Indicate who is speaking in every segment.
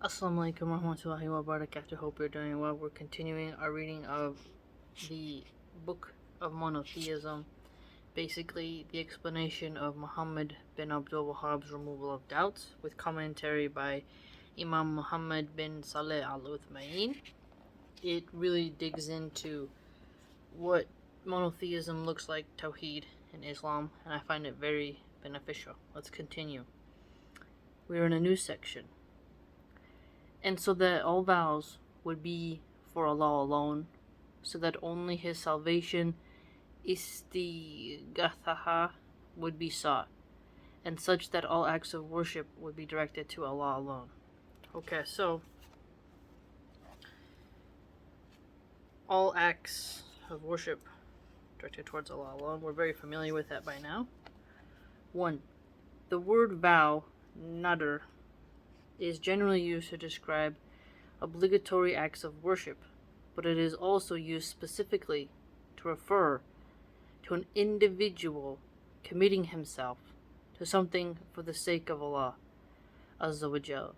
Speaker 1: Assalamu alaikum warahmatullahi wabarakatuh. Hope you're doing well. We're continuing our reading of the book of monotheism, basically the explanation of Muhammad bin Abdul Wahhab's removal of doubts, with commentary by Imam Muhammad bin Saleh al-Uthmayn. It really digs into what monotheism looks like, Tawheed, in Islam, and I find it very beneficial. Let's continue. We're in a new section. And so that all vows would be for Allah alone, so that only His salvation, istighathaha, would be sought, and such that all acts of worship would be directed to Allah alone. Okay, so all acts of worship directed towards Allah alone, we're very familiar with that by now. 1. The word vow, nadr, is generally used to describe obligatory acts of worship, but it is also used specifically to refer to an individual committing himself to something for the sake of Allah Azza wa Jal.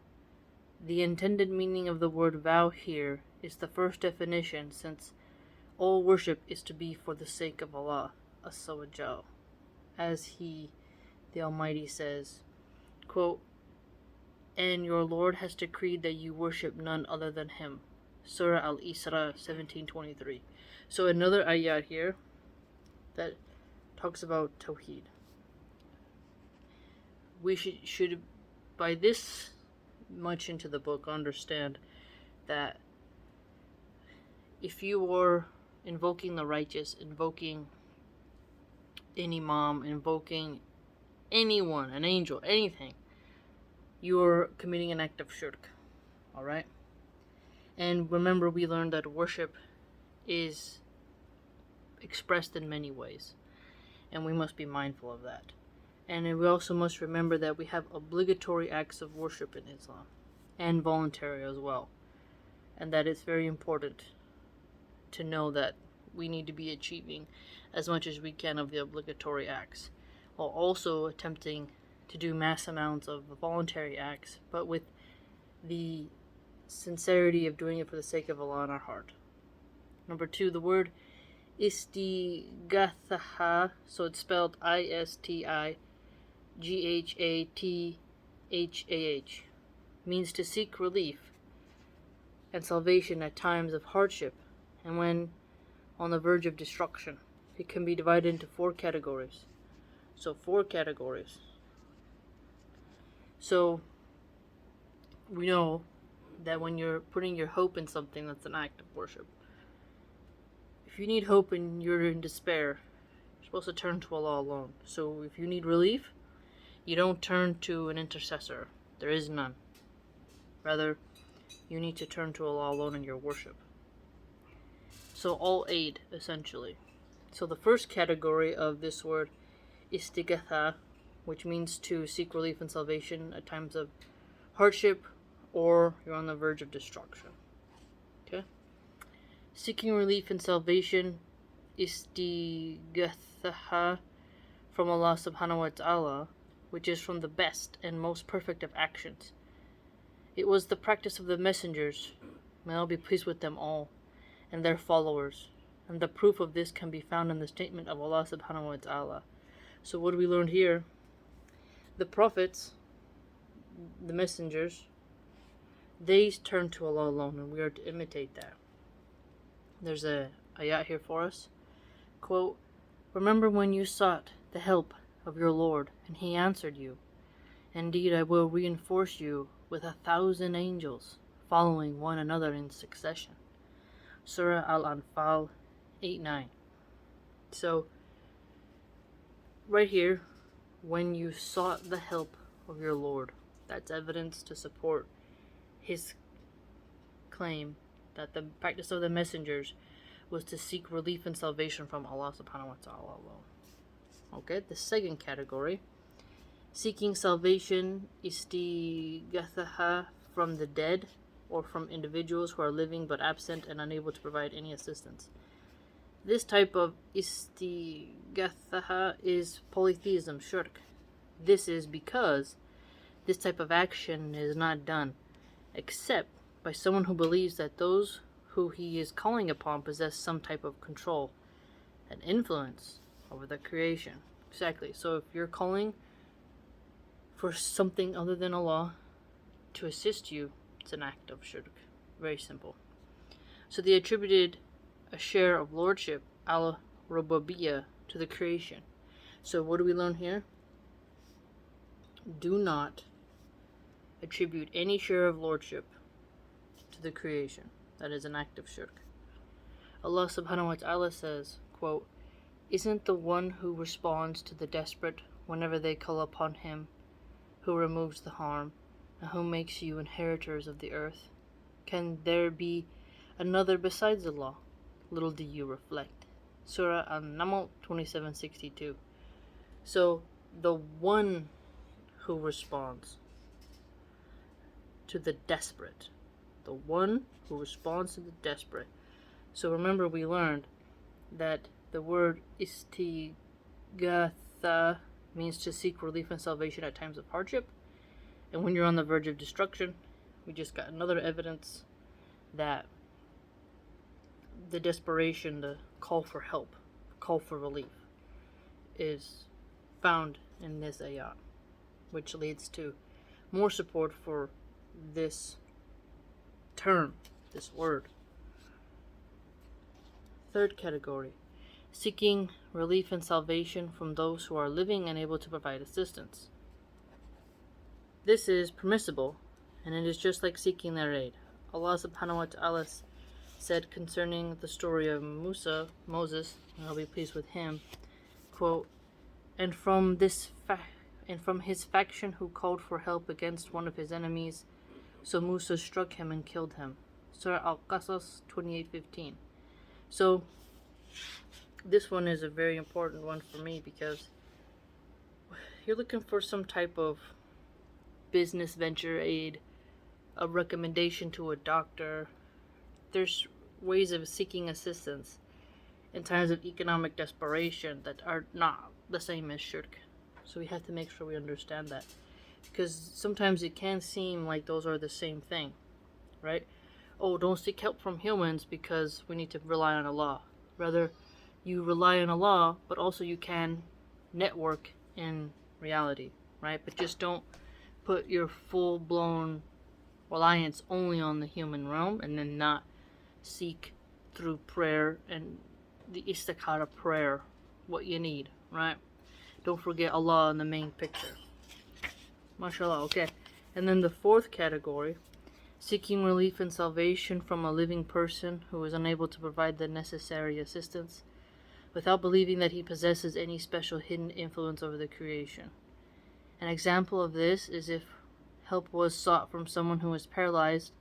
Speaker 1: The intended meaning of the word vow here is the first definition, since all worship is to be for the sake of Allah Azza wa Jal. As He, the Almighty, says, quote, "And your Lord has decreed that you worship none other than Him." Surah Al-Isra 17:23. So another ayat here that talks about Tawheed. We should by this much into the book understand that if you are invoking the righteous, invoking an imam, invoking anyone, an angel, anything, you're committing an act of shirk. Alright? And remember, we learned that worship is expressed in many ways, and we must be mindful of that. And we also must remember that we have obligatory acts of worship in Islam, and voluntary as well. And that it's very important to know that we need to be achieving as much as we can of the obligatory acts, while also attempting to do mass amounts of voluntary acts, but with the sincerity of doing it for the sake of Allah in our heart. Number 2, the word istighathaha, so it's spelled istighathath, means to seek relief and salvation at times of hardship and when on the verge of destruction. It can be divided into 4 categories. So 4 categories. So we know that when you're putting your hope in something, that's an act of worship. If you need hope and you're in despair, you're supposed to turn to Allah alone. So if you need relief, you don't turn to an intercessor. There is none. Rather, you need to turn to Allah alone in your worship. So all aid, essentially. So the first category of this word, istighatha, which means to seek relief and salvation at times of hardship or you're on the verge of destruction. Okay? Seeking relief and salvation, istighatha, from Allah subhanahu wa ta'ala, which is from the best and most perfect of actions. It was the practice of the messengers, may Allah be pleased with them all, and their followers, and the proof of this can be found in the statement of Allah subhanahu wa ta'ala. So what do we learn here? The prophets, the messengers, they turn to Allah alone, and we are to imitate that. There's a ayat here for us. Quote, "Remember when you sought the help of your Lord, and He answered you. Indeed, I will reinforce you with 1,000 angels, following one another in succession." Surah Al-Anfal 8:9. So, right here, when you sought the help of your Lord, that's evidence to support His claim that the practice of the messengers was to seek relief and salvation from Allah subhanahu wa ta'ala alone. Okay, the second category, seeking salvation, istighathaha, from the dead or from individuals who are living but absent and unable to provide any assistance. This type of istighathaha is polytheism, shirk. This is because this type of action is not done except by someone who believes that those who he is calling upon possess some type of control and influence over the creation. Exactly. So if you're calling for something other than Allah to assist you, it's an act of shirk. Very simple. So they attributed a share of lordship, al-rububiyyah, to the creation. So what do we learn here? Do not attribute any share of lordship to the creation. That is an act of shirk. Allah subhanahu wa ta'ala says, quote, "Isn't the one who responds to the desperate whenever they call upon him, who removes the harm, and who makes you inheritors of the earth? Can there be another besides Allah? Little do you reflect." Surah An-Naml 27:62. So the one who responds to the desperate. The one who responds to the desperate. So remember, we learned that the word istighatha means to seek relief and salvation at times of hardship. And when you're on the verge of destruction, we just got another evidence that the desperation, the call for help, call for relief, is found in this ayat, which leads to more support for this term, this word. Third category, seeking relief and salvation from those who are living and able to provide assistance. This is permissible, and it is just like seeking their aid. Allah subhanahu wa ta'ala said concerning the story of Moses, and I'll be pleased with him, quote, and from his faction who called for help against one of his enemies, so Musa struck him and killed him. Surah Al-Qasas 28:15. So this one is a very important one for me, because you're looking for some type of business venture aid, a recommendation to a doctor. There's ways of seeking assistance in times of economic desperation that are not the same as shirk. So we have to make sure we understand that, because sometimes it can seem like those are the same thing, right? Oh, don't seek help from humans because we need to rely on Allah. Rather, you rely on Allah, but also you can network in reality, right? But just don't put your full-blown reliance only on the human realm, and then not seek through prayer and the istikhara prayer what you need, right? Don't forget Allah in the main picture. MashaAllah, okay. And then the fourth category, seeking relief and salvation from a living person who is unable to provide the necessary assistance without believing that he possesses any special hidden influence over the creation. An example of this is if help was sought from someone who is paralyzed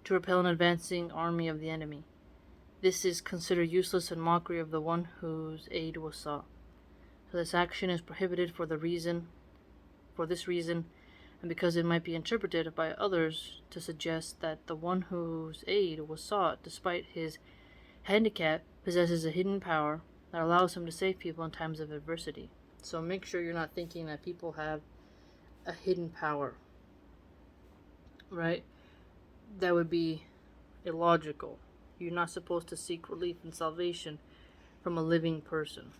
Speaker 1: to repel an advancing army of the enemy. This is considered useless and mockery of the one whose aid was sought. So this action is prohibited for this reason, and because it might be interpreted by others to suggest that the one whose aid was sought, despite his handicap, possesses a hidden power that allows him to save people in times of adversity. So make sure you're not thinking that people have a hidden power, right? That would be illogical. You're not supposed to seek relief and salvation from a living person,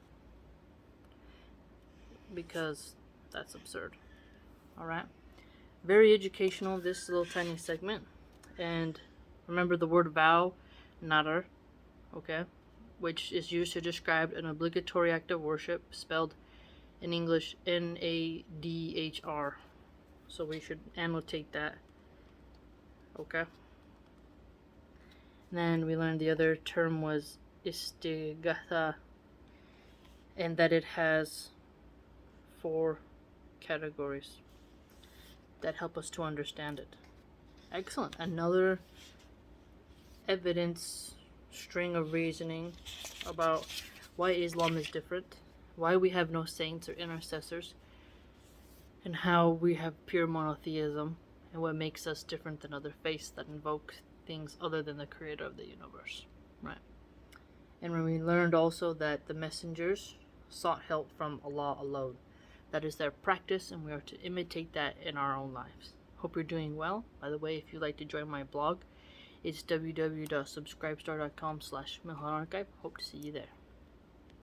Speaker 1: because that's absurd. Alright? Very educational, this little tiny segment. And remember the word vow, nadar, okay? Which is used to describe an obligatory act of worship, spelled in English N-A-D-H-R. So we should annotate that. Okay? And then we learned the other term was istighatha, and that it has 4 categories that help us to understand it. Excellent. Another evidence string of reasoning about why Islam is different, why we have no saints or intercessors, and how we have pure monotheism, and what makes us different than other faiths that invoke things other than the creator of the universe, right? And when we learned also that the messengers sought help from Allah alone. That is their practice, and we are to imitate that in our own lives. Hope you're doing well. By the way, if you'd like to join my blog, it's www.subscribestar.com/milhanarchive. Hope to see you there.